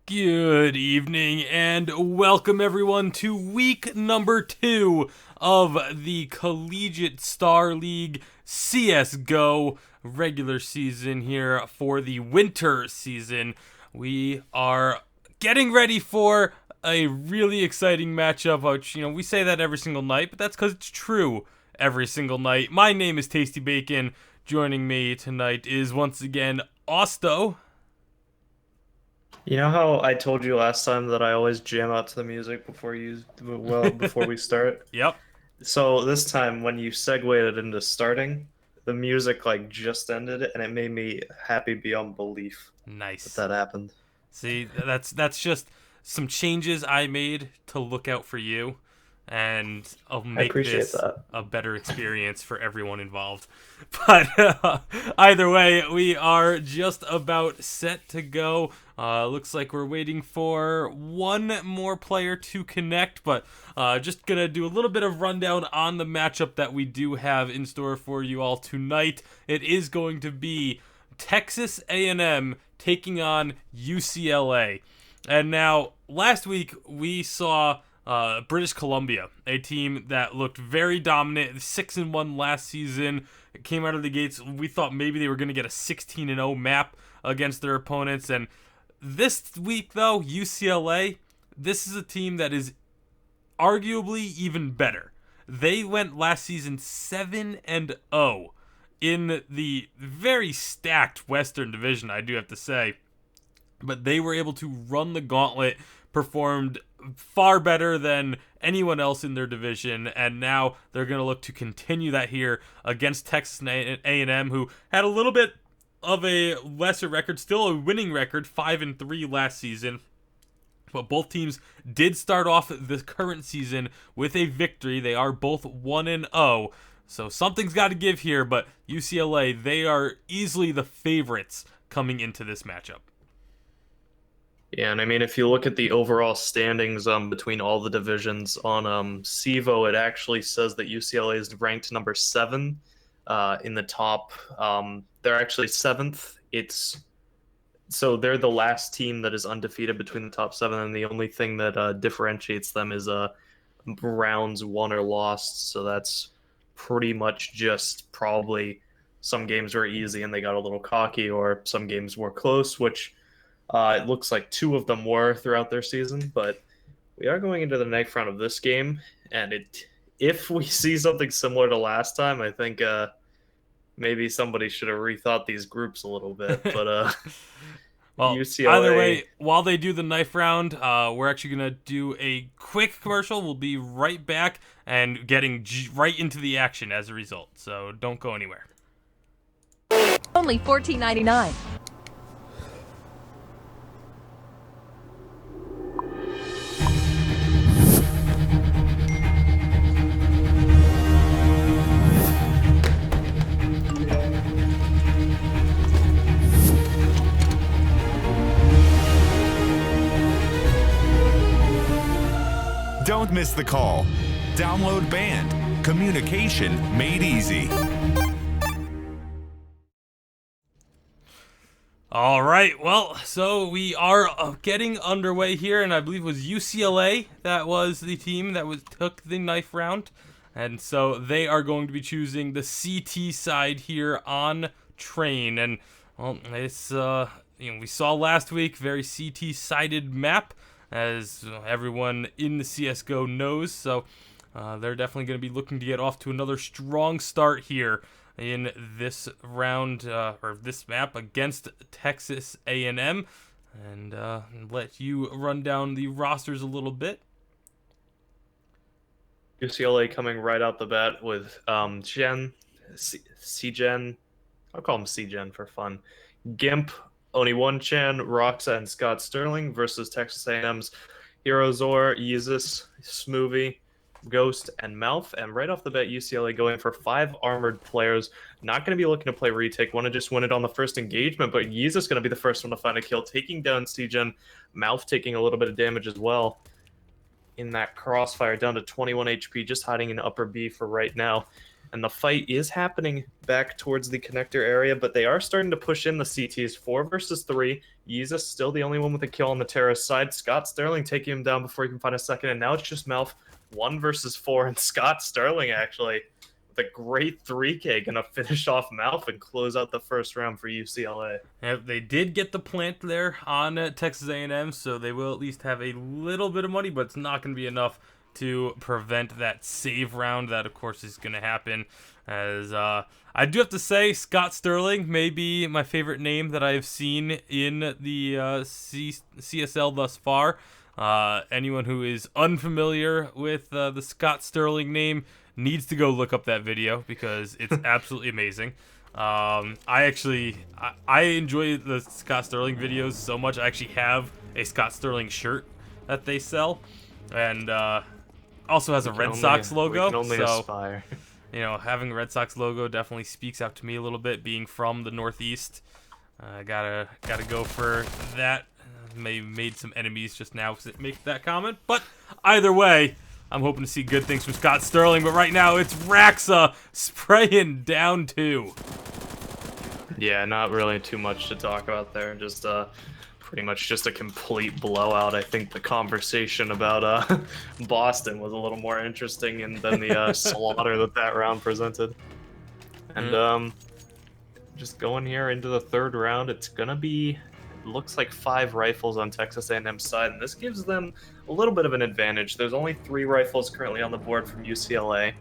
Good evening and welcome everyone to week number 2 of the Collegiate Star League CSGO regular season here for the winter season. We are getting ready for a really exciting matchup, which, we say that every single night, but that's because it's true every single night. My name is Tasty Bacon. Joining me tonight is once again Osto. You know how I told you last time that I always jam out to the music before we start? Yep. So this time when you segued it into starting, the music like just ended and it made me happy beyond belief that Nice. that happened. See, that's just some changes I made to look out for you, and I'll I make appreciate this that. a better experience for everyone involved. But either way, we are just about set to go. Looks like we're waiting for one more player to connect, but just gonna do a little bit of rundown on the matchup that we do have in store for you all tonight. It is going to be Texas A&M taking on UCLA. And now, last week we saw British Columbia, a team that looked very dominant, 6-1 last season. It came out of the gates. We thought maybe they were going to get a 16-0 map against their opponents. And this week, though, UCLA, this is a team that is arguably even better. They went last season 7-0 in the very stacked Western Division, I do have to say. But they were able to run the gauntlet, performed far better than anyone else in their division, and now they're going to look to continue that here against Texas A&M, who had a little bit of a lesser record, still a winning record, 5-3 last season. But both teams did start off the current season with a victory. They are both 1-0. So something's got to give here, but UCLA, they are easily the favorites coming into this matchup. Yeah, and I mean if you look at the overall standings between all the divisions on CEVO, it actually says that UCLA is ranked number 7 in the top. They're actually 7th. It's So they're the last team that is undefeated between the top 7, and the only thing that differentiates them is rounds won or lost. So that's pretty much just probably some games were easy and they got a little cocky, or some games were close, which it looks like 2 of them were throughout their season. But we are going into the next round of this game, and if we see something similar to last time, I think maybe somebody should have rethought these groups a little bit. But Well, either UCLA. way, while they do the knife round, we're actually going to do a quick commercial. We'll be right back and getting right into the action as a result. So don't go anywhere. Only $14.99. Don't miss the call. Download Band. Communication made easy. All right, well, so we are getting underway here, and I believe it was UCLA that was the team that took the knife round, and so they are going to be choosing the CT side here on train, and well, it's we saw last week very CT sided map, as everyone in the CS:GO knows, so they're definitely going to be looking to get off to another strong start here in this round or this map against Texas A&M, and let you run down the rosters a little bit. UCLA coming right out the bat with C-Gen. I'll call him C-Gen for fun. Gimp, Oni One Chan, Roxa, and Scott Sterling versus Texas A&M's Hero Zor, Yeezus, Smoothie, Ghost, and Mouth. And right off the bat, UCLA going for 5 armored players. Not going to be looking to play retake. Want to just win it on the first engagement, but Yeezus going to be the first one to find a kill, taking down C-Gen. Mouth taking a little bit of damage as well in that crossfire, down to 21 HP, just hiding in upper B for right now. And the fight is happening back towards the connector area, but they are starting to push in the CTs. 4 versus 3. Yeezus still the only one with a kill on the terrorist side. Scott Sterling taking him down before he can find a second, and now it's just Melf. 1 versus 4, and Scott Sterling actually with a great 3K gonna finish off Malf and close out the first round for UCLA. Yep, they did get the plant there on Texas A&M, so they will at least have a little bit of money, but it's not going to be enough to prevent that save round. That, of course, is going to happen. As I do have to say, Scott Sterling may be my favorite name that I've seen in the CSL thus far. Anyone who is unfamiliar with the Scott Sterling name needs to go look up that video because it's absolutely amazing. I enjoy the Scott Sterling videos so much. I actually have a Scott Sterling shirt that they sell, and also has a Red Sox logo. We can only so, aspire. you know, having a Red Sox logo definitely speaks out to me a little bit. Being from the Northeast, gotta go for that. Made some enemies just now because it make that comment, but either way, I'm hoping to see good things from Scott Sterling. But right now, it's Raxa spraying down 2. Yeah, not really too much to talk about there. Just pretty much just a complete blowout. I think the conversation about Boston was a little more interesting than the slaughter that round presented. And just going here into the third round, it's gonna be, it looks like 5 rifles on Texas A&M's side, and this gives them a little bit of an advantage. There's only 3 rifles currently on the board from UCLA.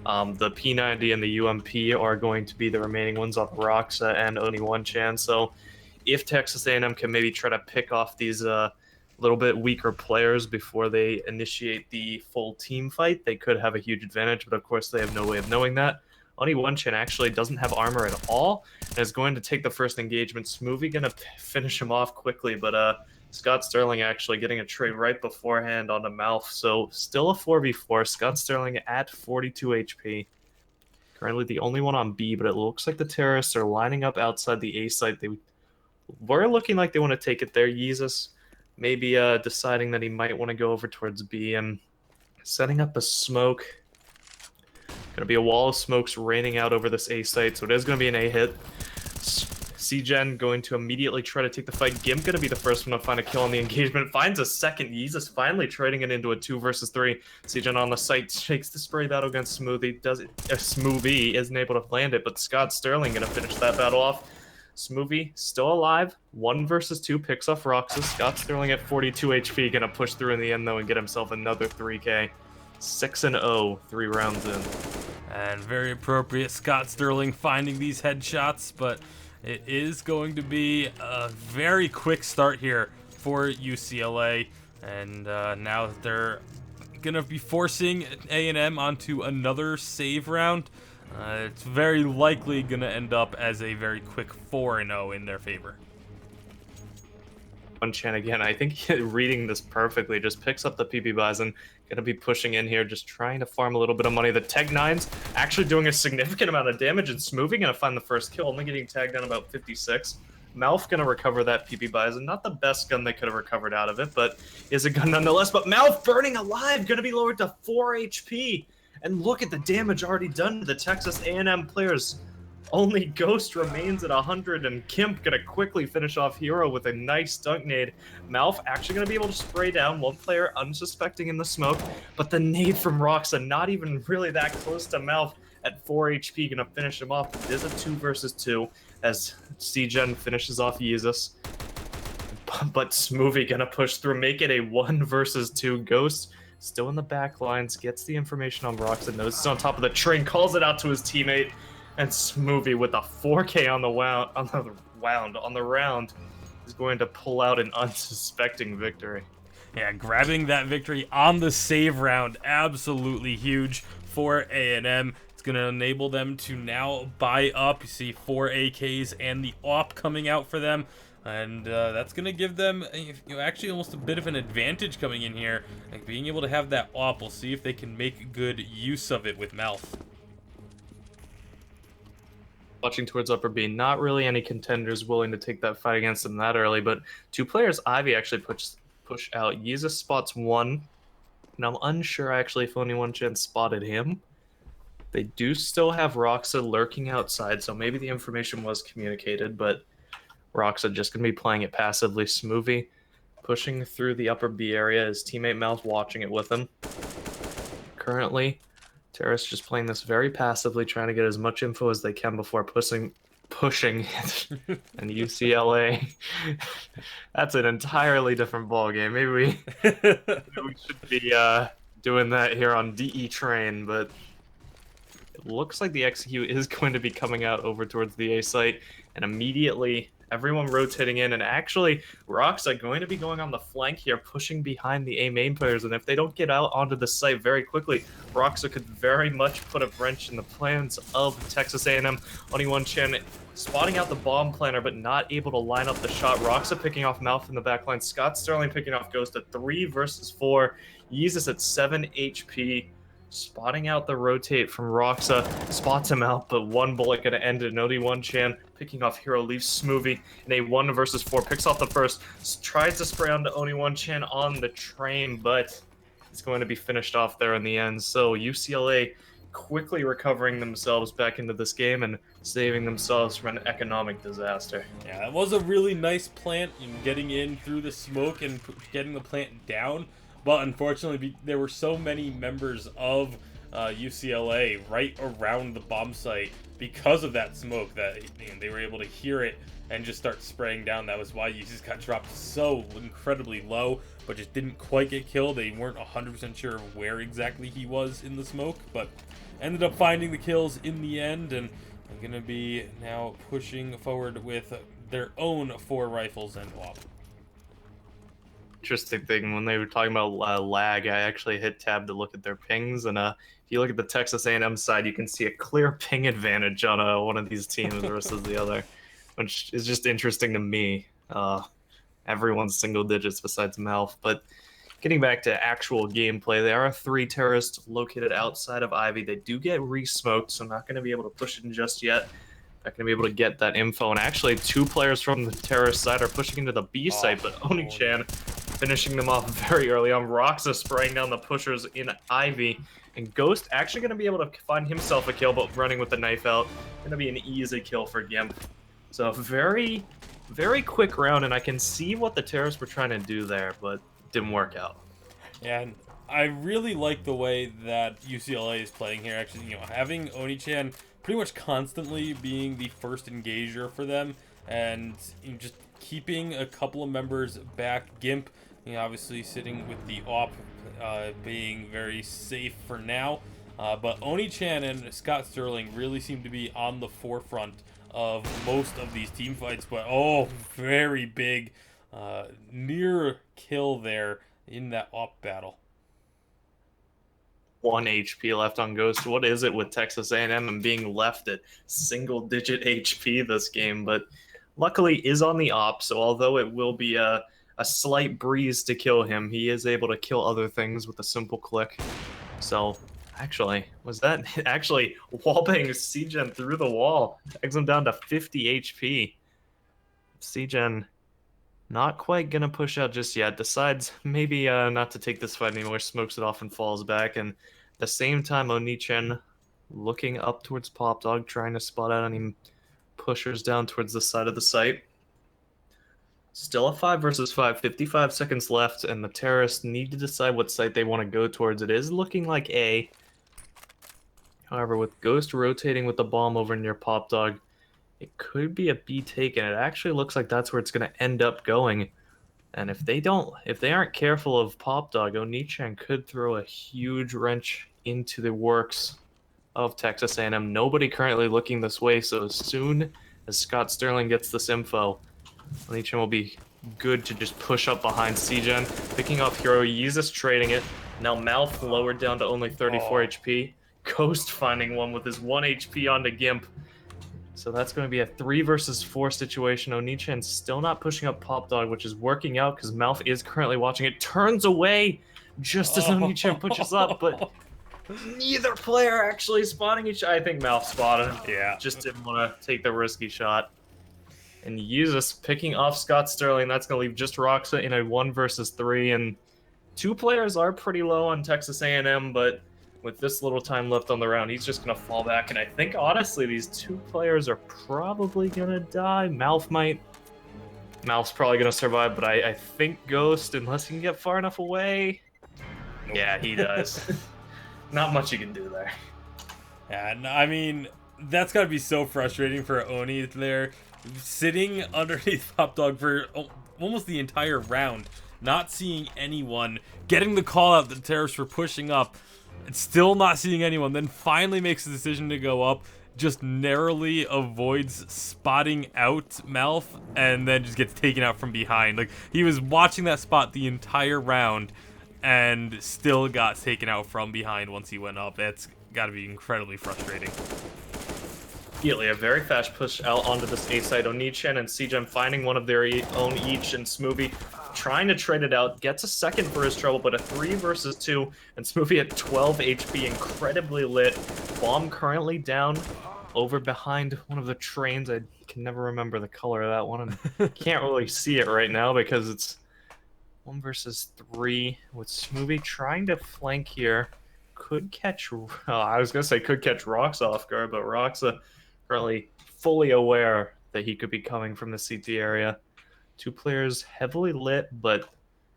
The P90 and the UMP are going to be the remaining ones on Roxa and only 1chan. So if Texas A&M can maybe try to pick off these little bit weaker players before they initiate the full team fight, they could have a huge advantage, but of course they have no way of knowing that. Only 1chan actually doesn't have armor at all and is going to take the first engagement. Smoothie gonna finish him off quickly, but Scott Sterling actually getting a trade right beforehand on the mouth. So still a 4v4. Scott Sterling at 42 HP. Currently the only one on B, but it looks like the terrorists are lining up outside the A site. They were looking like they want to take it there. Yeezus maybe deciding that he might want to go over towards B and setting up a smoke. Gonna be a wall of smokes raining out over this A site, so it is gonna be an A hit. C-Gen going to immediately try to take the fight. Gimp gonna be the first one to find a kill on the engagement. Finds a second. Yeezus finally trading it into a 2 versus 3. C-Gen on the site takes the spray battle against Smoothie. Does it? Smoothie isn't able to land it, but Scott Sterling gonna finish that battle off. Smoothie still alive. 1 versus 2 picks off Roxas. Scott Sterling at 42 HP gonna push through in the end though and get himself another 3K. 6-0, 3 rounds in. And very appropriate, Scott Sterling finding these headshots, but it is going to be a very quick start here for UCLA, and now that they're going to be forcing A&M onto another save round, it's very likely going to end up as a very quick 4-0 in their favor. 1chan again, I think reading this perfectly, just picks up the PP Bison, gonna be pushing in here, just trying to farm a little bit of money. The Tag 9's actually doing a significant amount of damage, and Smoothie gonna find the first kill, only getting tagged down about 56. Malf gonna recover that PP Bison. Not the best gun they could have recovered out of it, but is a gun nonetheless. But Malf burning alive, gonna be lowered to 4 HP. And look at the damage already done to the Texas A&M players. Only Ghost remains at 100, and Kimp gonna quickly finish off Hero with a nice dunk nade. Malf actually gonna be able to spray down one player unsuspecting in the smoke, but the nade from Roxa not even really that close to Malf at 4 HP, gonna finish him off. It is a 2 versus 2 as C-Gen finishes off Yeezus. But Smoothie gonna push through, make it a 1 versus 2. Ghost still in the back lines, gets the information on Roxa, knows it's on top of the train, calls it out to his teammate. And Smoothie with a 4K on the round is going to pull out an unsuspecting victory. Yeah, grabbing that victory on the save round, absolutely huge for A&M. It's going to enable them to now buy up. You see 4 AKs and the AWP coming out for them. And that's going to give them actually almost a bit of an advantage coming in here. Like being able to have that AWP, we'll see if they can make good use of it with Mouth. Watching towards upper B, not really any contenders willing to take that fight against them that early, but 2 players Ivy actually push out. Yeezus spots 1, and I'm unsure actually if only 1chan spotted him. They do still have Roxa lurking outside, so maybe the information was communicated, but Roxa just going to be playing it passively. Smoothie pushing through the upper B area. His teammate Mal's watching it with him. Currently, Terrace just playing this very passively, trying to get as much info as they can before pushing and UCLA. That's an entirely different ball game. Maybe we should be doing that here on DE Train, but it looks like the execute is going to be coming out over towards the A site, and immediately everyone rotating in, and actually Roxa going to be going on the flank here, pushing behind the A main players, and if they don't get out onto the site very quickly, Roxa could very much put a wrench in the plans of Texas A&M. Only one Chen spotting out the bomb planner, but not able to line up the shot. Roxa picking off Mouth in the backline. Scott Sterling picking off Ghost at 3 versus 4. Yeezus at 7 HP. Spotting out the rotate from Roxa, spots him out, but one bullet gonna end it. Nodi one Chan picking off Hero, leaves Smoothie in a 1 versus 4, picks off the first, tries to spray onto Oni one Chan on the train, but it's going to be finished off there in the end. So UCLA quickly recovering themselves back into this game and saving themselves from an economic disaster. Yeah, it was a really nice plant, getting in through the smoke and getting the plant down. But unfortunately, there were so many members of UCLA right around the bomb site because of that smoke that they were able to hear it and just start spraying down. That was why you just got dropped so incredibly low, but just didn't quite get killed. They weren't 100% sure where exactly he was in the smoke, but ended up finding the kills in the end, and they're going to be now pushing forward with their own 4 rifles and WAP. Interesting thing, when they were talking about lag, I actually hit tab to look at their pings, and if you look at the Texas A&M side, you can see a clear ping advantage on one of these teams versus the other, which is just interesting to me. Everyone's single digits besides Malf. But getting back to actual gameplay, there are 3 terrorists located outside of Ivy. They do get re-smoked, so I'm not going to be able to push in just yet. Not going to be able to get that info, and actually 2 players from the terrorist side are pushing into the B site, but Oni-chan finishing them off very early on. Roxa spraying down the pushers in Ivy, and Ghost actually going to be able to find himself a kill, but running with the knife out. Going to be an easy kill for Gimp. So very, very quick round, and I can see what the terrorists were trying to do there, but didn't work out. And I really like the way that UCLA is playing here. Actually, having Oni-chan pretty much constantly being the first engager for them, and just keeping a couple of members back. Gimp, obviously sitting with the AWP, being very safe for now. But Oni-chan and Scott Sterling really seem to be on the forefront of most of these team fights. But very big near kill there in that AWP battle. 1 HP left on Ghost. What is it with Texas A&M and being left at single-digit HP this game? But luckily is on the op, so although it will be a slight breeze to kill him, he is able to kill other things with a simple click. So actually, was that actually wallbang CGen through the wall? Tags him down to 50 HP. CGen not quite gonna push out just yet. Decides maybe not to take this fight anymore. Smokes it off and falls back. And at the same time, Oni-chan looking up towards Pop Dog, trying to spot out any pushers down towards the side of the site. Still a 5 versus 5. 55 seconds left, and the terrorists need to decide what site they want to go towards. It is looking like A. However, with Ghost rotating with the bomb over near Pop Dog, it could be a B taken. It actually looks like that's where it's going to end up going. And if they aren't careful of Pop Dog, Oni-chan could throw a huge wrench into the works of Texas A&M. Nobody currently looking this way, so as soon as Scott Sterling gets this info, Oni-chan will be good to just push up behind CGen, picking off Hero. Yeezus trading it. Now Mouth lowered down to only 34 HP. Ghost finding one with his 1 HP onto Gimp. So that's going to be a 3 versus 4 situation. Oni-chan still not pushing up Pop Dog, which is working out because Mouth is currently watching it. Turns away just as Oni-chan pushes up, but neither player actually spotting each other. I think Mouth spotted him. Yeah. Just didn't want to take the risky shot. And Yeezus picking off Scott Sterling. That's going to leave just Roxa in a 1 versus 3. And 2 players are pretty low on Texas A&M, but with this little time left on the round, he's just going to fall back. And I think, honestly, these two players are probably going to die. Mouth's probably going to survive, but I think Ghost, unless he can get far enough away. Yeah, he does. Not much you can do there. Yeah, no, I mean, that's got to be so frustrating for Oni there, sitting underneath Pop Dog for almost the entire round, not seeing anyone, getting the call out the terrorists for pushing up, and still not seeing anyone, then finally makes the decision to go up, just narrowly avoids spotting out Malf, and then just gets taken out from behind. Like, he was watching that spot the entire round, and still got taken out from behind once he went up. It's got to be incredibly frustrating. Immediately, a very fast push out onto this A side. Onichan and Cgen finding one of their own each, and Smoothie trying to trade it out. Gets a second for his trouble, but a 3 versus 2, and Smoothie at 12 HP, incredibly lit. Bomb currently down over behind one of the trains. I can never remember the color of that one, and can't really see it right now because it's 1 versus 3 with Smoothie trying to flank here. Could catch, I was going to say could catch Rox off guard, but Rox currently fully aware that he could be coming from the CT area. Two players heavily lit, but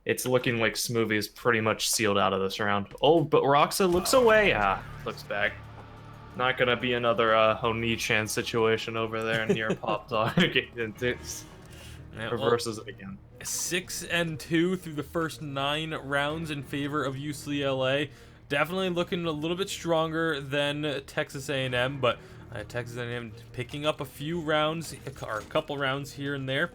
it's looking like Smoothie is pretty much sealed out of this round. Oh, but Roxa looks away. Looks back. Not going to be another Oni-chan situation over there near Pop Dog. Reverses it again. 6-2 through the first 9 rounds in favor of UCLA. Definitely looking a little bit stronger than Texas A&M, but Texas A&M picking up a few rounds, or a couple rounds here and there.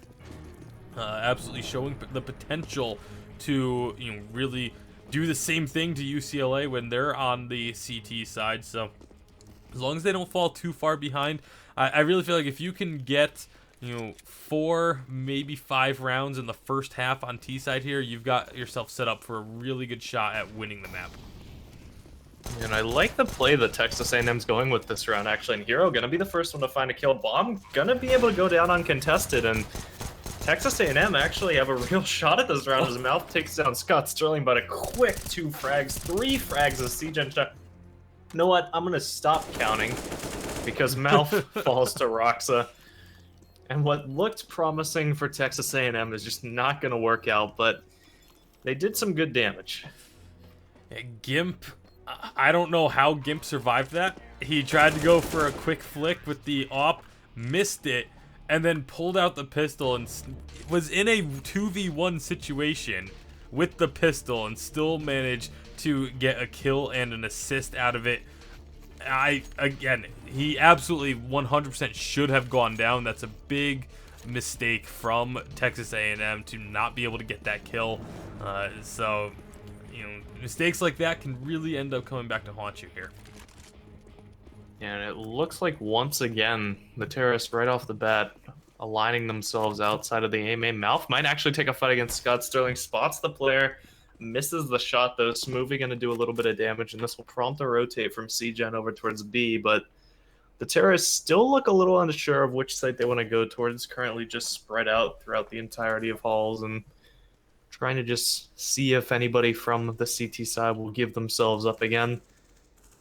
Absolutely showing the potential to, you know, really do the same thing to UCLA when they're on the CT side. So as long as they don't fall too far behind, I really feel like if you can get, you know, 4, maybe 5 rounds in the first half on T side here, you've got yourself set up for a really good shot at winning the map. And I like the play that Texas A&M's going with this round, actually. And Hero gonna be the first one to find a kill. Bomb gonna be able to go down uncontested, and Texas A&M actually have a real shot at this round as Mouth takes down Scott Sterling, but a quick 2 frags, 3 frags as Cgen shot. You know what? I'm gonna stop counting because Mouth falls to Roxa. And what looked promising for Texas A&M is just not gonna work out, but they did some good damage. Yeah, Gimp, I don't know how Gimp survived that. He tried to go for a quick flick with the op, missed it, and then pulled out the pistol and was in a 2v1 situation with the pistol and still managed to get a kill and an assist out of it. Again, he absolutely 100% should have gone down. That's a big mistake from Texas A&M to not be able to get that kill. So, you know, mistakes like that can really end up coming back to haunt you here. And it looks like once again, the terrorists right off the bat aligning themselves outside of the aim. Mouth might actually take a fight against Scott Sterling, spots the player, misses the shot though. Smoothie going to do a little bit of damage, and this will prompt a rotate from C-Gen over towards B, but the terrorists still look a little unsure of which site they want to go towards, currently just spread out throughout the entirety of halls and trying to just see if anybody from the CT side will give themselves up again.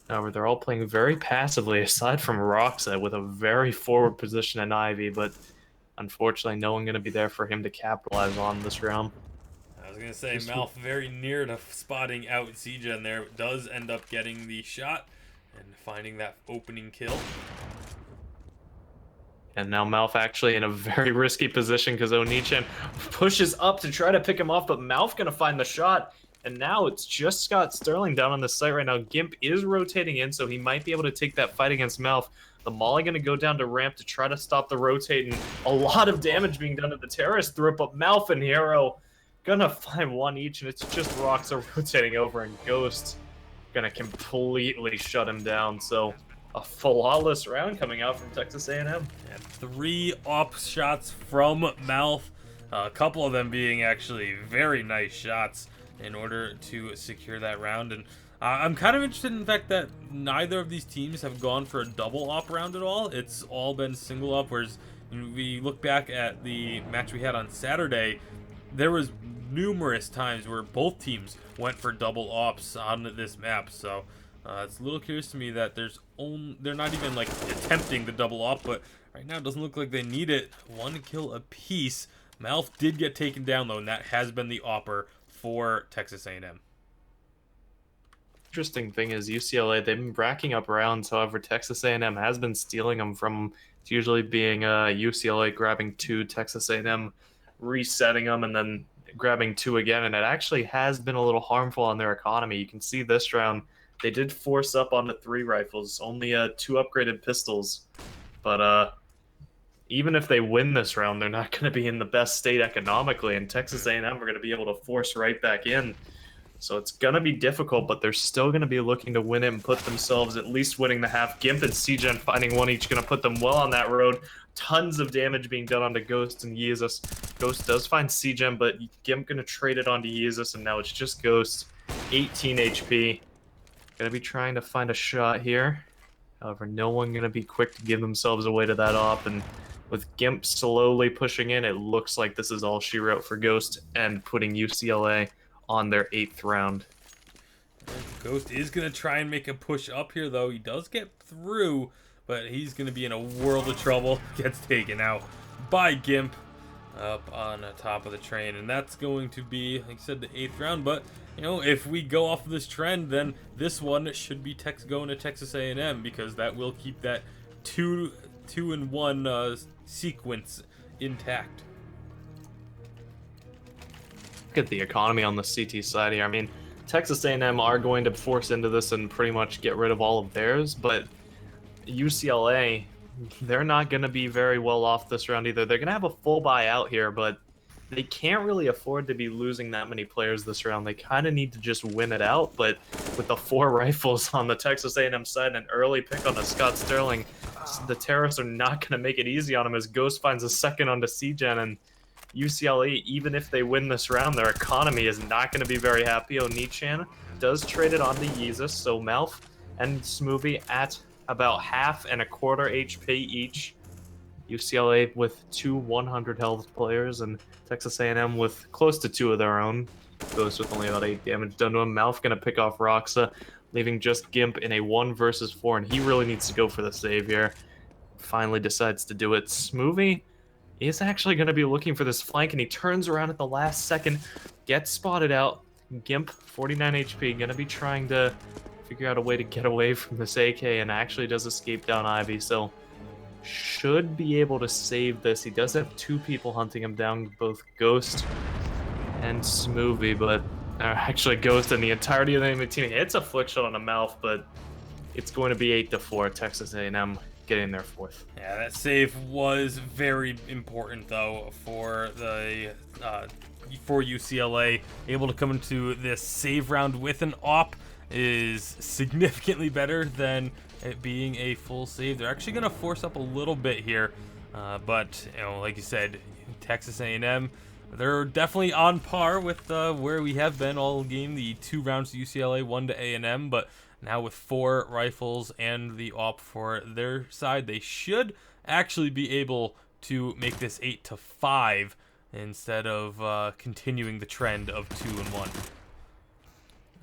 However, they're all playing very passively, aside from Roxa with a very forward position in Ivy, but unfortunately no one going to be there for him to capitalize on this round. I was going to say, Malf very near to spotting out C-Gen there, does end up getting the shot and finding that opening kill. And now Malf actually in a very risky position because Onichan pushes up to try to pick him off, but Malf going to find the shot. And now it's just Scott Sterling down on the site right now. Gimp is rotating in, so he might be able to take that fight against Malf. The Molly going to go down to ramp to try to stop the rotate, and a lot of damage being done to the terrorist through it, but Malf and Hero going to find one each, and it's just Roxa rotating over, and Ghost going to completely shut him down. So a flawless round coming out from Texas A&M. And 3 op shots from Malf, a couple of them being actually very nice shots in order to secure that round. And I'm kind of interested in the fact that neither of these teams have gone for a double op round at all. It's all been single op, whereas we look back at the match we had on Saturday, there was numerous times where both teams went for double ops on this map. So It's a little curious to me that they're not even like attempting the double op, but right now it doesn't look like they need it. 1 kill apiece. Malf did get taken down though, and that has been the opper for Texas A&M. Interesting thing is UCLA, they've been racking up rounds. However, Texas A&M has been stealing them from. It's usually being UCLA grabbing 2, Texas A&M resetting them, and then grabbing 2 again. And it actually has been a little harmful on their economy. You can see this round they did force up onto 3 rifles, only 2 upgraded pistols. But even if they win this round, they're not going to be in the best state economically, and Texas A&M are going to be able to force right back in. So it's going to be difficult, but they're still going to be looking to win it and put themselves at least winning the half. Gimp and CGen finding 1 each, going to put them well on that road. Tons of damage being done onto Ghost and Yeezus. Ghost does find CGen, but Gimp going to trade it onto Yeezus, and now it's just Ghost. 18 HP. Going to be trying to find a shot here. However, no one going to be quick to give themselves away to that op, and with Gimp slowly pushing in, it looks like this is all she wrote for Ghost and putting UCLA on their 8th round. Ghost is going to try and make a push up here, though. He does get through, but he's going to be in a world of trouble. Gets taken out by Gimp up on the top of the train, and that's going to be, like I said, the 8th round. But, you know, if we go off of this trend, then this one should be going to Texas A&M, because that will keep that 2-1 sequence intact. Look at the economy on the CT side here. I mean, Texas A&M are going to force into this and pretty much get rid of all of theirs, but UCLA, they're not going to be very well off this round either. They're going to have a full buyout here, but they can't really afford to be losing that many players this round. They kind of need to just win it out, but with the 4 rifles on the Texas A&M side and an early pick on the Scott Sterling, the terrorists are not going to make it easy on him as Ghost finds a second onto CGen, and UCLA, even if they win this round, their economy is not going to be very happy. Onichan does trade it on to Yeezus, so Malf and Smoothie at about half and a quarter HP each. UCLA with 2 100 health players, and Texas A&M with close to 2 of their own. Ghost with only about 8 damage done to him. Malf going to pick off Roxa, leaving just Gimp in a 1 versus 4, and he really needs to go for the save here. Finally decides to do it. Smoothie is actually going to be looking for this flank, and he turns around at the last second, gets spotted out. Gimp, 49 HP, going to be trying to figure out a way to get away from this AK, and actually does escape down Ivy, so should be able to save this. He does have 2 people hunting him down, both Ghost and Smoothie, but actually Ghost and the entirety of the enemy team hits a flick shot on a mouth, but it's going to be 8-4, Texas A&M getting their 4th. Yeah, that save was very important though for the for UCLA. Able to come into this save round with an op is significantly better than it being a full save. They're actually going to force up a little bit here, but you know, like you said, Texas A&M, they're definitely on par with where we have been all game. The 2 rounds to UCLA, 1 to A&M, but now with 4 rifles and the op for their side, they should actually be able to make this 8-5 instead of continuing the trend of 2-1.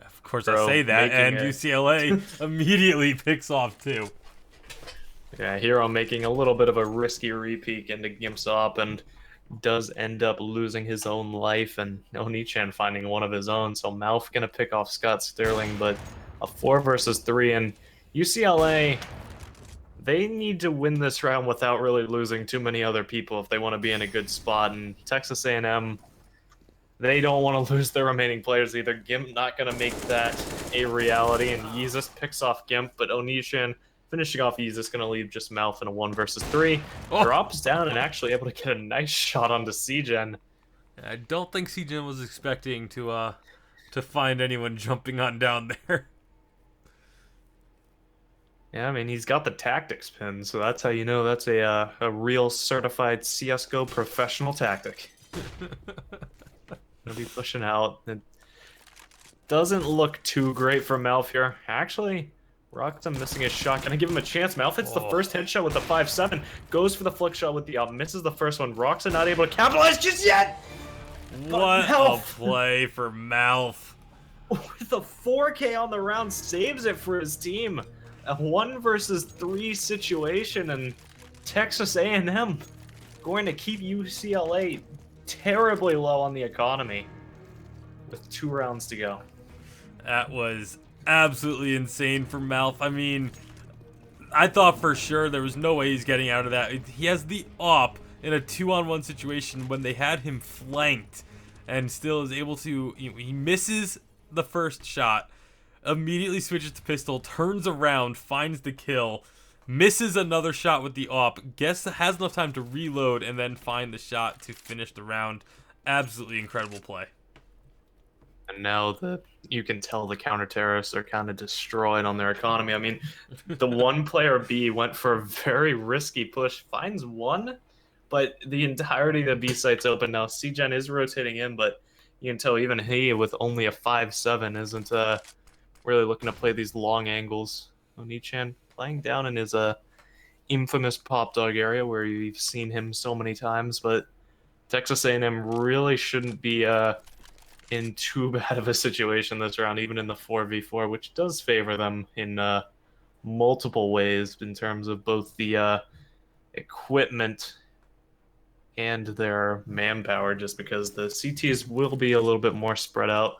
Of course, I say that, and UCLA immediately picks off 2. Yeah, Hero making a little bit of a risky repeat into Gimp's op, and does end up losing his own life, and Onichan finding one of his own, so Malf gonna pick off Scott Sterling, but a 4 versus 3, and UCLA, they need to win this round without really losing too many other people if they want to be in a good spot, and Texas A&M, they don't want to lose their remaining players either. Gimp not going to make that a reality, and Yeezus picks off Gimp, but Onishan finishing off Yeezus going to leave just Malf in a 1 versus 3. Drops down and actually able to get a nice shot onto CGen. I don't think CGen was expecting to find anyone jumping on down there. Yeah, I mean, he's got the tactics pin, so that's how you know that's a real certified CSGO professional tactic. Gonna be pushing out. It doesn't look too great for Malf here. Actually, Roxam missing his shot. Gonna give him a chance. Malf hits the first headshot with the 5-7. Goes for the flick shot with the up. Misses the first one. Roxam not able to capitalize just yet! What a play for Malf. with a 4K on the round, saves it for his team. A 1 versus 3 situation, and Texas A&M going to keep UCLA terribly low on the economy with 2 rounds to go. That was absolutely insane for Malf. I mean, I thought for sure there was no way he's getting out of that. He has the op in a 2-on-1 situation when they had him flanked and still is able to, he misses the first shot, immediately switches to pistol, turns around, finds the kill, misses another shot with the op, has enough time to reload and then find the shot to finish the round. Absolutely incredible play. And now you can tell the counter-terrorists are kind of destroyed on their economy. I mean, the one player B went for a very risky push, finds one, but the entirety of the B site's open now. C-Gen is rotating in, but you can tell even he, with only a 5-7, isn't really looking to play these long angles. Oni-chan playing down in his infamous pop dog area where you've seen him so many times, but Texas A&M really shouldn't be in too bad of a situation this round, even in the 4v4, which does favor them in multiple ways in terms of both the equipment and their manpower, just because the CTs will be a little bit more spread out.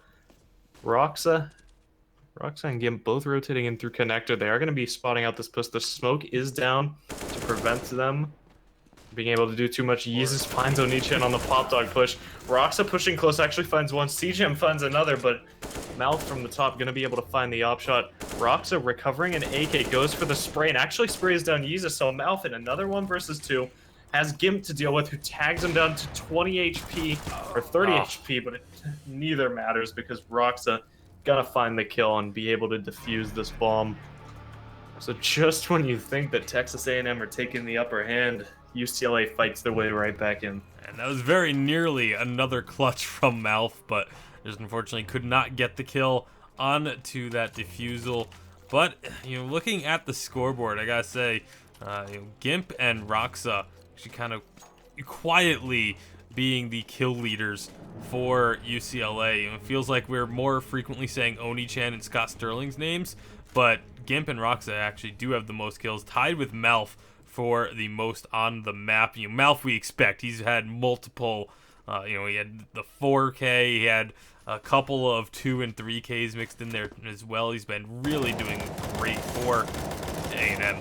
Roxa and Gimp both rotating in through connector. They are going to be spotting out this push. The smoke is down to prevent them being able to do too much. Yeezus finds Oni-chan on the pop dog push. Roxa pushing close, actually finds one. CGM finds another, but Mouth from the top gonna be able to find the op shot. Roxa recovering an AK, goes for the spray and actually sprays down Yeezus. So Mouth in another 1 versus 2 has Gimp to deal with, who tags him down to 20 HP or 30 HP, but neither matters because Roxa gonna find the kill and be able to defuse this bomb. So just when you think that Texas A&M are taking the upper hand, UCLA fights their way right back in. And that was very nearly another clutch from Malf, but just unfortunately could not get the kill onto that defusal. But, looking at the scoreboard, I gotta say, Gimp and Roxa actually kind of quietly being the kill leaders for UCLA. It feels like we're more frequently saying Oni-chan and Scott Sterling's names, but Gimp and Roxa actually do have the most kills, tied with Malf for the most on the map. Malf, we expect. He's had multiple, he had the 4K, he had a couple of 2 and 3Ks mixed in there as well. He's been really doing great for A&M.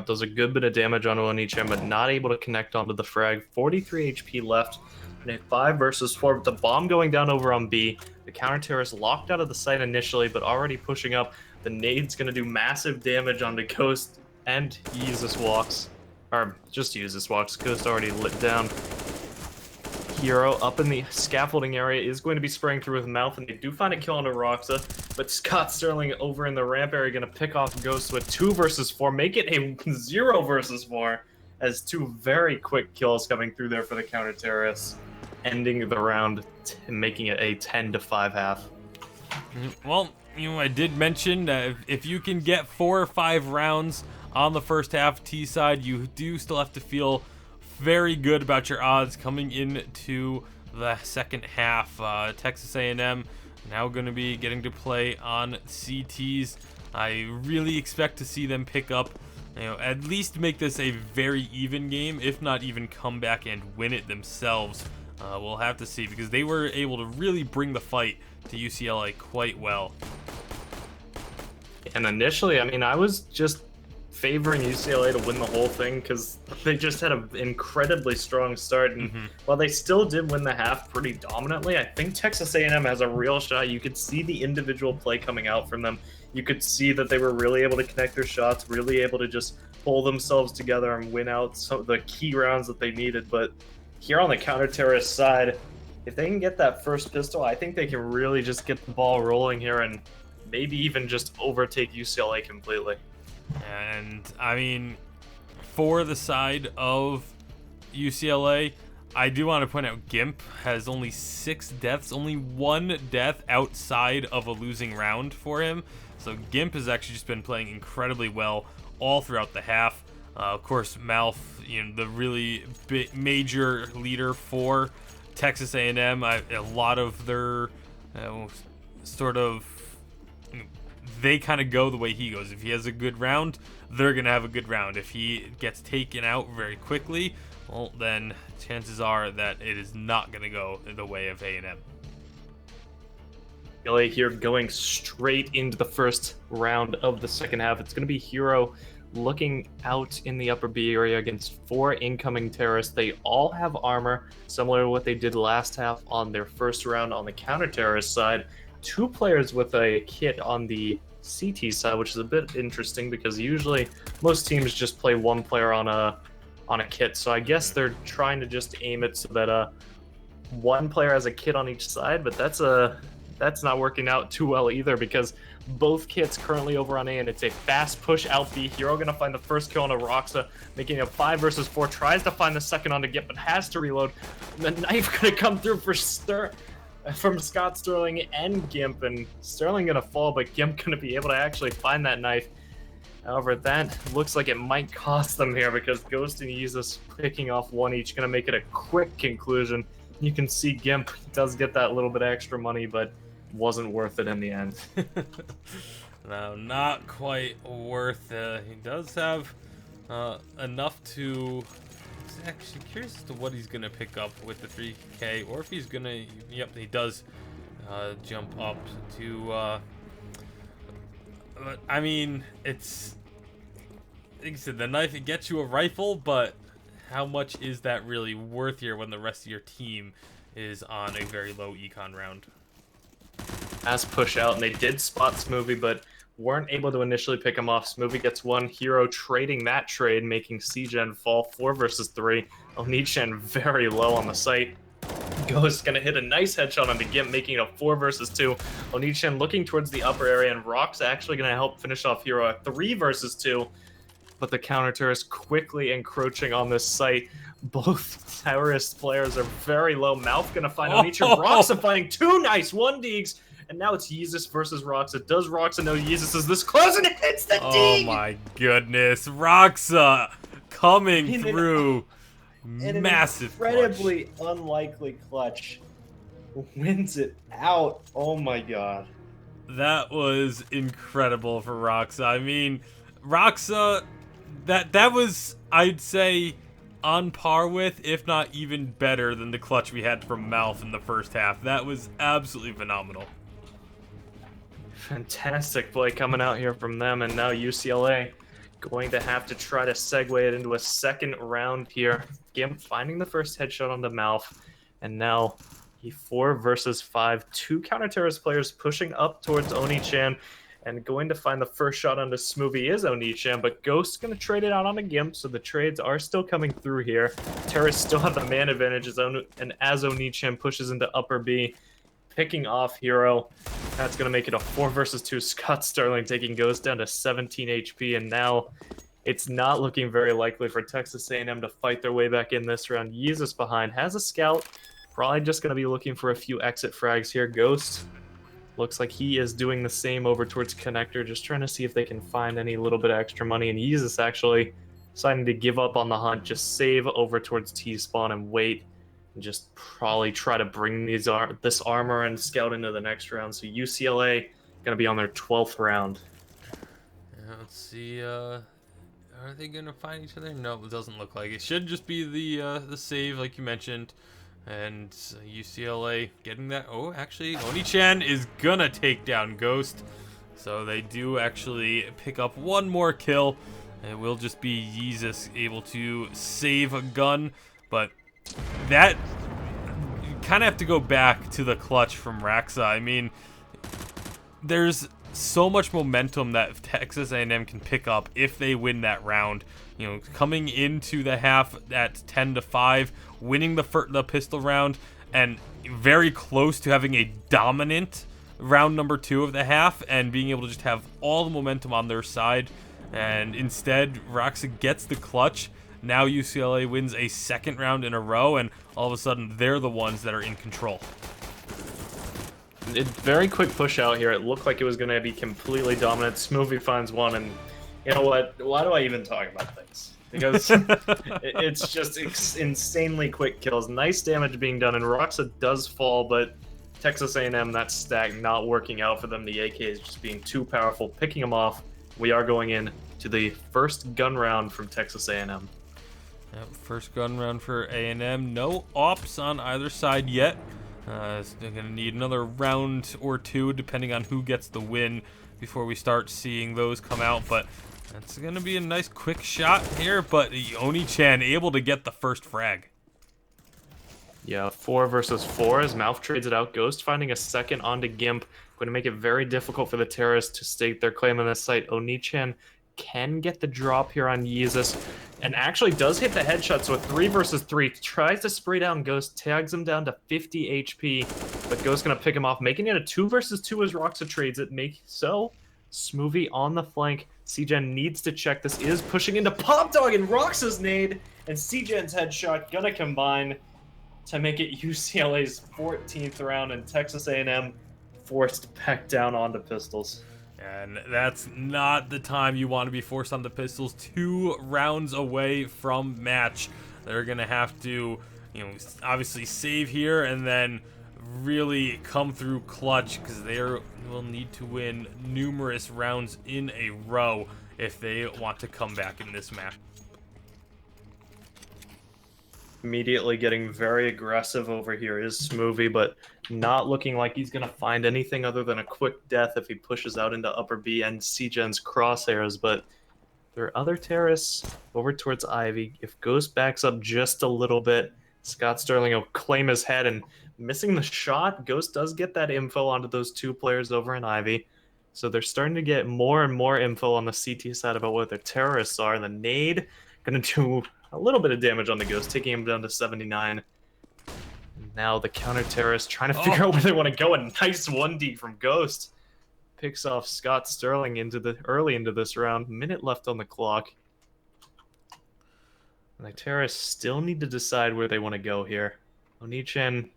Does a good bit of damage on Oni-chan, but not able to connect onto the frag. 43 HP left in a 5 versus 4, with the bomb going down over on B. The counter-terrorist locked out of the site initially, but already pushing up. The nade's going to do massive damage onto Ghost, and Yeezus walks. Or, just Yeezus walks. Ghost already lit down. Hero up in the scaffolding area is going to be spraying through with Mouth, and they do find a kill onto Roxa, but Scott Sterling over in the ramp area going to pick off Ghost with 2 versus 4, make it a 0 versus 4, as 2 very quick kills coming through there for the counter-terrorists, ending the round, making it a 10-5 half. Well, I did mention that if you can get 4 or 5 rounds on the first half T side, you do still have to feel very good about your odds coming into the second half. Texas A&M now going to be getting to play on CTs. I really expect to see them pick up, at least make this a very even game, if not even come back and win it themselves. We'll have to see, because they were able to really bring the fight to UCLA quite well. And initially, I was just favoring UCLA to win the whole thing because they just had an incredibly strong start. And while they still did win the half pretty dominantly, I think Texas A&M has a real shot. You could see the individual play coming out from them. You could see that they were really able to connect their shots, really able to just pull themselves together and win out some of the key rounds that they needed. But here on the counter-terrorist side, if they can get that first pistol, I think they can really just get the ball rolling here and maybe even just overtake UCLA completely. And, for the side of UCLA, I do want to point out Gimp has only 6 deaths, only 1 death outside of a losing round for him. So Gimp has actually just been playing incredibly well all throughout the half. Of course, Malf, the really major leader for Texas A&M, a lot of their sort of, they kind of go the way he goes. If he has a good round, they're going to have a good round. If he gets taken out very quickly, well, then chances are that it is not going to go the way of A&M. UCLA here going straight into the first round of the second half. It's going to be Hero looking out in the upper B area against 4 incoming terrorists. They all have armor, similar to what they did last half on their first round on the counter-terrorist side. 2 players with a kit on the CT side, which is a bit interesting because usually most teams just play 1 player on a kit. So I guess they're trying to just aim it so that 1 player has a kit on each side, but that's not working out too well either because both kits currently over on A, and it's a fast push out B. Hero gonna find the first kill on a Roxa, making it 5 versus 4. Tries to find the second on to get, but has to reload. The knife gonna come through from Scott Sterling and Gimp, and Sterling gonna fall, but Gimp gonna be able to actually find that knife. However, that looks like it might cost them here because Ghost and Yeezus picking off 1 each, gonna make it a quick conclusion. You can see Gimp does get that little bit extra money, but wasn't worth it in the end. No, not quite worth it. He does have enough to... I'm actually curious as to what he's going to pick up with the 3K, or if he's going to... Yep, he does jump up to... I mean, it's... Like I said, the knife, it gets you a rifle, but how much is that really worth here when the rest of your team is on a very low econ round? As push out, and they did spot Smoothie, but weren't able to initially pick him off. Smoothie gets 1. Hero trading that trade, making CGen fall 4 versus 3. Onichan very low on the site. Ghost gonna hit a nice headshot onto Gimp, making it a 4 versus 2. Onichan looking towards the upper area, and Rock's actually gonna help finish off Hero at 3 versus 2. But the counter-terrorists quickly encroaching on this site. Both terrorist players are very low. Mouth gonna find Onichan. Roxa finding 2 nice 1-deags. And now it's Yeezus versus Roxa. Does Roxa know Yeezus is this close? And it hits the dig! Oh my goodness. Roxa coming through. Massive incredibly unlikely clutch. Wins it out. Oh my god. That was incredible for Roxa. I mean, Roxa, that was, I'd say, on par with, if not even better than the clutch we had from Mouth in the first half. That was absolutely phenomenal. Fantastic play coming out here from them, and now UCLA going to have to try to segue it into a second round here. Gimp finding the first headshot on the Mouth, and now he 4 versus 5. 2 counter-terrorist players pushing up towards Onichan, and going to find the first shot onto Smoothie is Onichan, but Ghost's going to trade it out on a Gimp, so the trades are still coming through here. Terrorists still have the man advantage, and as Onichan pushes into upper B, picking off Hero. That's going to make it a 4 versus 2. Scott Sterling taking Ghost down to 17 HP, and now it's not looking very likely for Texas A&M to fight their way back in this round. Yeezus behind, has a scout, probably just going to be looking for a few exit frags here. Ghost looks like he is doing the same over towards Connector, just trying to see if they can find any little bit of extra money, and Yeezus actually deciding to give up on the hunt, just save over towards T-spawn and wait. And just probably try to bring this armor and scout into the next round. So UCLA gonna be on their 12th round. Yeah, let's see. Are they gonna find each other? No, it doesn't look like it. Should just be the save, like you mentioned, and UCLA getting that. Oh, actually, Onichan is gonna take down Ghost. So they do actually pick up 1 more kill. It will just be Yeezus able to save a gun, but that, you kind of have to go back to the clutch from Roxa. I mean, there's so much momentum that Texas A&M can pick up if they win that round. You know, coming into the half at 10-5, winning the pistol round, and very close to having a dominant round number 2 of the half, and being able to just have all the momentum on their side. And instead, Roxa gets the clutch. Now UCLA wins a 2nd round in a row, and all of a sudden they're the ones that are in control. Very quick push out here. It looked like it was going to be completely dominant. Smoothie finds 1, and you know what? Why do I even talk about things? because it's just insanely quick kills. Nice damage being done, and Roxa does fall, but Texas A&M, that stack not working out for them. The AK is just being too powerful, picking them off. We are going in to the first gun round from Texas A&M. Yep, first gun round for A&M. No ops on either side yet. They're going to need another round or two, depending on who gets the win, before we start seeing those come out. But that's going to be a nice quick shot here. But Oni-chan able to get the first frag. Yeah, 4 versus 4 as Mouth trades it out. Ghost finding a second onto Gimp. Going to make it very difficult for the terrorists to stake their claim on this site. Oni-chan can get the drop here on Yeezus, and actually does hit the headshot, so a 3 versus 3. Tries to spray down Ghost, tags him down to 50 HP, but Ghost gonna pick him off, making it a 2 versus 2 as Roxa trades it. Smoothie on the flank. CGen needs to check. This is pushing into Pop Dog and Roxa's nade, and CGen's headshot gonna combine to make it UCLA's 14th round, and Texas A&M forced back down onto pistols. And that's not the time you want to be forced on the pistols. 2 rounds away from match. They're going to have to, obviously save here and then really come through clutch, because they will need to win numerous rounds in a row if they want to come back in this match. Immediately getting very aggressive over here is Smoothie, but not looking like he's going to find anything other than a quick death if he pushes out into upper B and CGen's crosshairs. But there are other terrorists over towards Ivy. If Ghost backs up just a little bit, Scott Sterling will claim his head, and missing the shot, Ghost does get that info onto those 2 players over in Ivy. So they're starting to get more and more info on the CT side about what their terrorists are. The nade going to do a little bit of damage on the Ghost, taking him down to 79. Now the counter-terrorist trying to figure out where they want to go. A nice 1D from Ghost. Picks off Scott Sterling early into this round. Minute left on the clock. And the terrorists still need to decide where they want to go here. Oni-chan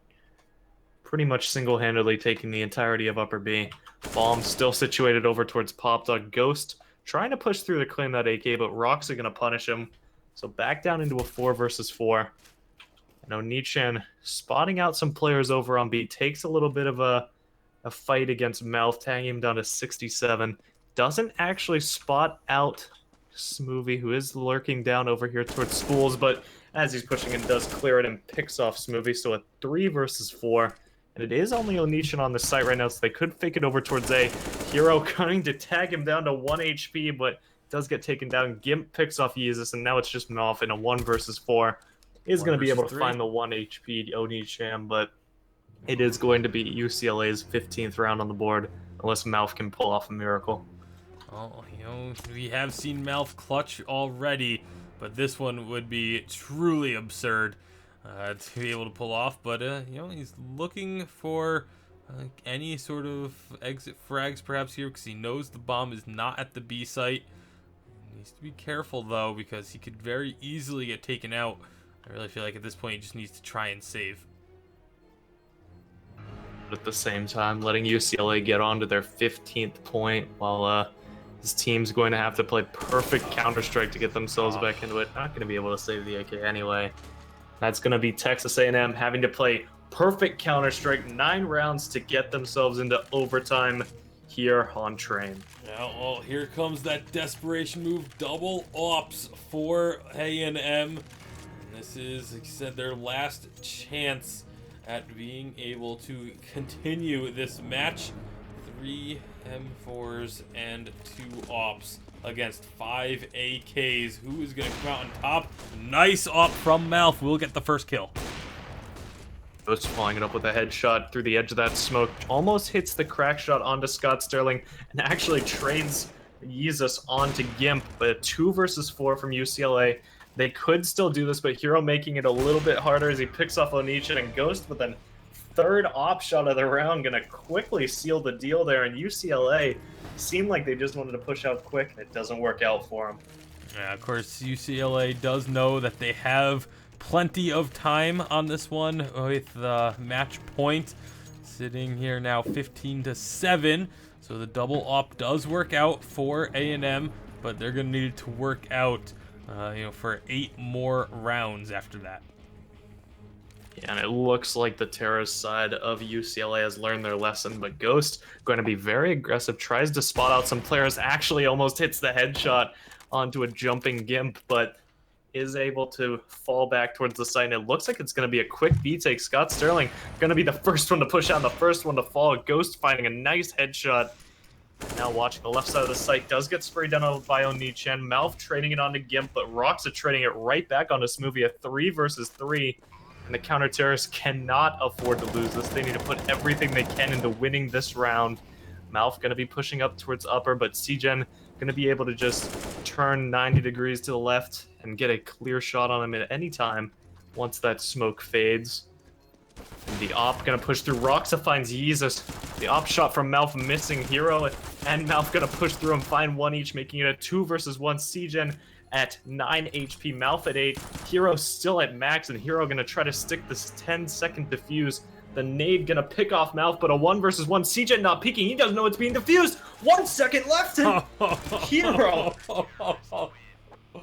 pretty much single-handedly taking the entirety of upper B. Bomb still situated over towards Pop Dog. Ghost trying to push through to claim that AK, but Rocks are going to punish him. So back down into a 4 versus 4. And Oni-chan spotting out some players over on B. Takes a little bit of a fight against Mouth, tagging him down to 67. Doesn't actually spot out Smoothie, who is lurking down over here towards Spools, but as he's pushing in, does clear it and picks off Smoothie. So a 3 versus 4. And it is only Oni-chan on the site right now, so they could fake it over towards A. Hero going to tag him down to 1 HP, but does get taken down. Gimp picks off Yeezus, and now it's just Malf in a 1 versus 4. Is going to be able to find the 1 HP Oni-chan, but it is going to be UCLA's 15th round on the board, unless Malf can pull off a miracle. Well, we have seen Malf clutch already, but this one would be truly absurd to be able to pull off. But, he's looking for any sort of exit frags perhaps here, because he knows the bomb is not at the B site. He needs to be careful, though, because he could very easily get taken out. I really feel like at this point he just needs to try and save. But at the same time, letting UCLA get on to their 15th point while his team's going to have to play perfect Counter-Strike to get themselves back into it. Not going to be able to save the AK anyway. That's going to be Texas A&M having to play perfect Counter-Strike, 9 rounds to get themselves into overtime here on Train. Yeah, well, here comes that desperation move. Double ops for A&M. This is, like you said, their last chance at being able to continue this match. 3 M4s and 2 ops against 5 AKs. Who is going to come out on top? Nice op from Malf. We'll get the first kill. Ghost following it up with a headshot through the edge of that smoke. Almost hits the crack shot onto Scott Sterling and actually trades Yeezus onto Gimp. But a 2 versus 4 from UCLA. They could still do this, but Hero making it a little bit harder as he picks off Oni-chan, and Ghost with a 3rd op shot of the round, going to quickly seal the deal there. And UCLA seemed like they just wanted to push out quick, and it doesn't work out for them. Yeah, of course, UCLA does know that they have plenty of time on this one with the match point sitting here now 15-7. So the double op does work out for A&M, but they're going to need to work out for 8 more rounds after that. Yeah, and it looks like the terrorist side of UCLA has learned their lesson, but Ghost going to be very aggressive, tries to spot out some players, actually almost hits the headshot onto a jumping Gimp, but is able to fall back towards the site, and it looks like it's going to be a quick B-take. Scott Sterling going to be the first one to push out and the first one to fall. Ghost finding a nice headshot. Now watching the left side of the site, does get sprayed down by Oni-chan. Malf trading it onto Gimp, but Roxa trading it right back onto Smoothie. A 3 versus 3. And the counter-terrorists cannot afford to lose this. They need to put everything they can into winning this round. Malf going to be pushing up towards upper, but CGen going to be able to just turn 90 degrees to the left and get a clear shot on him at any time once that smoke fades. And the op going to push through. Roxa finds Yeezus. The op shot from Malf missing. Hero and Malf going to push through and find one each, making it a 2 versus 1. CGen at 9 HP, Malf at 8, Hero still at max, and Hero gonna try to stick this 10-second defuse. The nade gonna pick off Malf, but a 1 versus 1. CJ not peeking, he doesn't know it's being defused. 1 second left, and Hero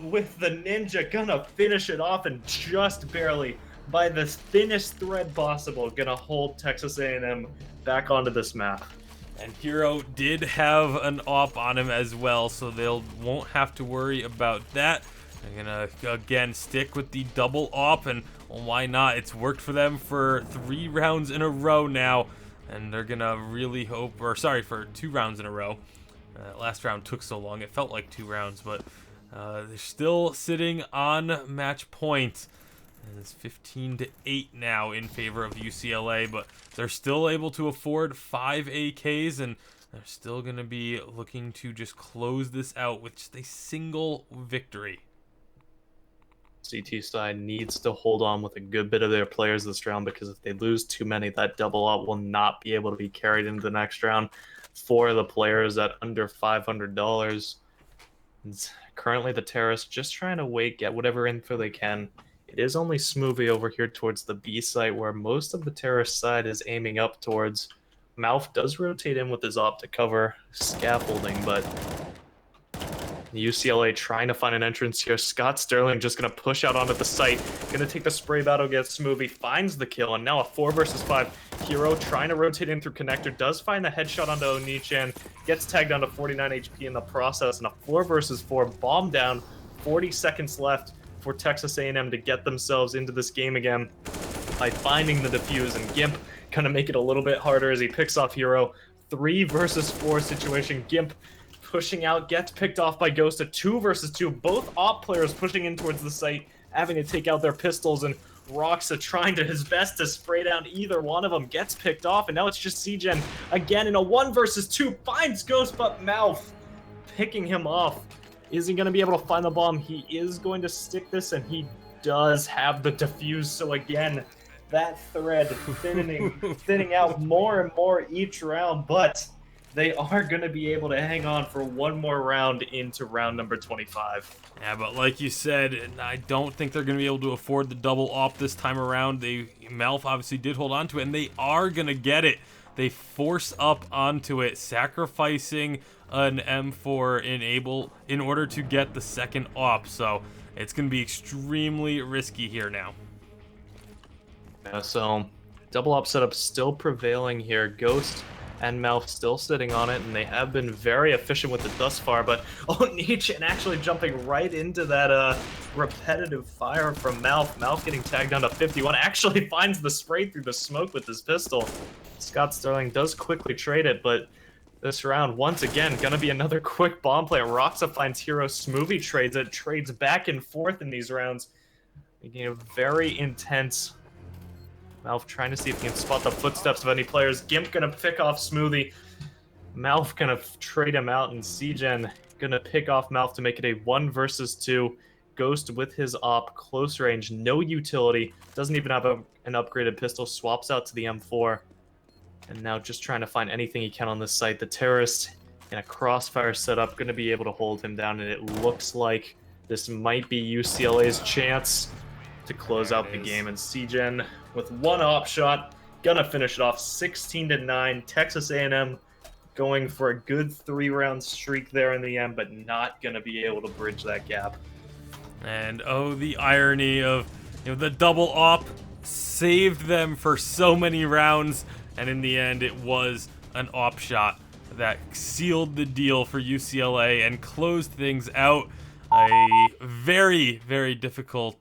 with the ninja gonna finish it off, and just barely, by the thinnest thread possible, gonna hold Texas A&M back onto this map. And Hero did have an op on him as well, so they won't have to worry about that. They're gonna, again, stick with the double op, and well, why not? It's worked for them for 3 rounds in a row now, and they're gonna really hope, or sorry, for 2 rounds in a row. Last round took so long, it felt like 2 rounds, but they're still sitting on match point. And it's 15-8 now in favor of UCLA, but they're still able to afford 5 AKs, and they're still going to be looking to just close this out with just a single victory. CT side needs to hold on with a good bit of their players this round, because if they lose too many, that double up will not be able to be carried into the next round for the players at under $500. And currently, the terrorists just trying to get whatever info they can. It is only Smoothie over here towards the B site, where most of the terrorist side is aiming up towards. Malf does rotate in with his op to cover scaffolding, but UCLA trying to find an entrance here. Scott Sterling just going to push out onto the site. Going to take the spray battle against Smoothie. Finds the kill, and now a 4 versus 5. Hero trying to rotate in through connector. Does find the headshot onto Oni-chan. Gets tagged down to 49 HP in the process, and a 4 versus 4. Bomb down. 40 seconds left for Texas A&M to get themselves into this game again by finding the defuse, and Gimp gonna make it a little bit harder as he picks off Hero. 3 versus 4 situation. Gimp pushing out, gets picked off by Ghost. A 2 versus 2. Both op players pushing in towards the site, having to take out their pistols, and Roxa trying to his best to spray down either one of them. Gets picked off, and now it's just CGen again in a 1 versus 2. Finds Ghost, but Malf picking him off. Is he going to be able to find the bomb? He is going to stick this, and he does have the defuse. So again, that thread thinning out more and more each round, but they are going to be able to hang on for 1 more round into round number 25. Yeah, but like you said, I don't think they're going to be able to afford the double op this time around. Malf obviously did hold on to it, and they are going to get it. They force up onto it, sacrificing an M4 in order to get the second op. So it's going to be extremely risky here now. Yeah, so double op setup still prevailing here. Ghost and Malf still sitting on it, and they have been very efficient with it thus far, but Oni-chan actually jumping right into that repetitive fire from Malf. Malf getting tagged down to 51, actually finds the spray through the smoke with his pistol. Scott Sterling does quickly trade it, but this round, once again, gonna be another quick bomb play. Roxa finds Hero. Smoothie trades it, trades back and forth in these rounds. Making it very intense. Malf trying to see if he can spot the footsteps of any players. Gimp gonna pick off Smoothie. Malf gonna trade him out, and CGen gonna pick off Malf to make it a 1 versus 2. Ghost with his op, close range, no utility, doesn't even have an upgraded pistol, swaps out to the M4. And now just trying to find anything he can on this site. The terrorist in a crossfire setup, going to be able to hold him down, and it looks like this might be UCLA's chance to close out the game. And CGen with 1 op shot, gonna finish it off 16-9. Texas A&M going for a good 3-round streak there in the end, but not gonna be able to bridge that gap. And oh, the irony of the double op saved them for so many rounds, and in the end, it was an op shot that sealed the deal for UCLA and closed things out. A very, very difficult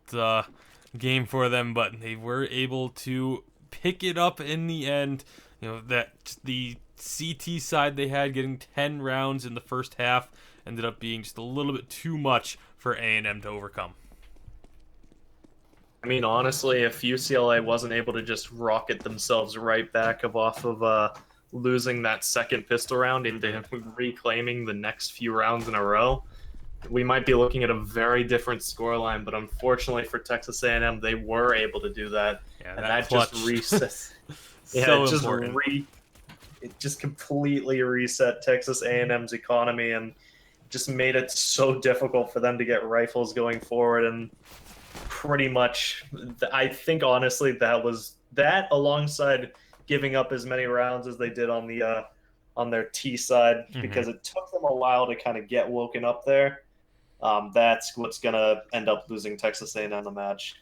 game for them, but they were able to pick it up in the end. That the CT side they had getting 10 rounds in the first half ended up being just a little bit too much for A&M to overcome. I mean, honestly, if UCLA wasn't able to just rocket themselves right back off of losing that second pistol round into reclaiming the next few rounds in a row, we might be looking at a very different scoreline. But unfortunately for Texas A&M, they were able to do that, Yeah, and that that just clutch. resets. Yeah, So it just important. it just completely reset Texas A&M's economy and just made it so difficult for them to get rifles going forward. And pretty much, I think honestly that was that, alongside giving up as many rounds as they did on their T side, because it took them a while to kind of get woken up there. That's what's gonna end up losing Texas A&M the match.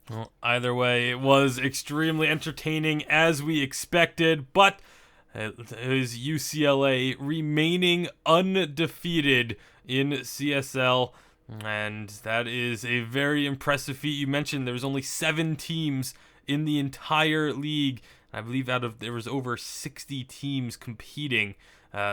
Well, either way, it was extremely entertaining as we expected, but it is UCLA remaining undefeated in CSL, and that is a very impressive feat. You mentioned there was only 7 teams in the entire league. I believe there was over 60 teams competing,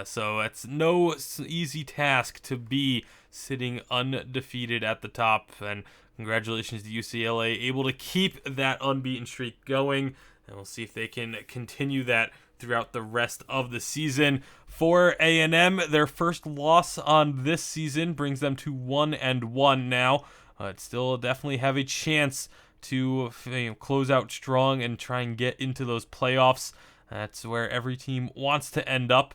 so it's no easy task to be sitting undefeated at the top. And congratulations to UCLA, able to keep that unbeaten streak going, and we'll see if they can continue that throughout the rest of the season. For A&M, their first loss on this season brings them to 1-1 now. It still definitely have a chance to close out strong and try and get into those playoffs. That's where every team wants to end up.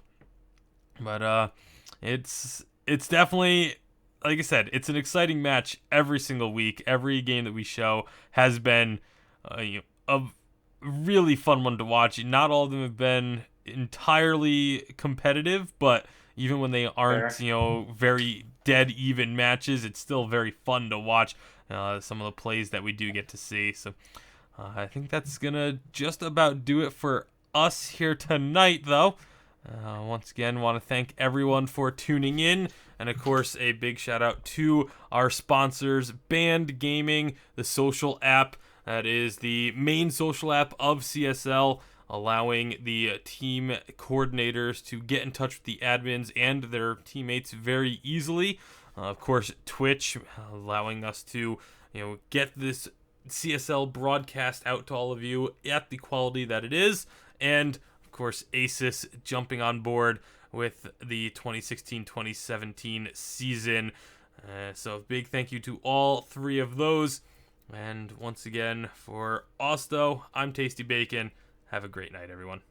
But it's definitely, like I said, it's an exciting match every single week. Every game that we show has been a really fun one to watch. Not all of them have been entirely competitive, but even when they aren't, very dead even matches, it's still very fun to watch some of the plays that we do get to see. So I think that's gonna just about do it for us here tonight, though. Once again, want to thank everyone for tuning in, and of course, a big shout out to our sponsors, Band Gaming, the social app that is the main social app of CSL, allowing the team coordinators to get in touch with the admins and their teammates very easily. Of course, Twitch, allowing us to get this CSL broadcast out to all of you at the quality that it is, and of course, Asus jumping on board with the 2016-2017 season. So big thank you to all 3 of those. And once again, for Osto, I'm Tasty Bacon. Have a great night, everyone.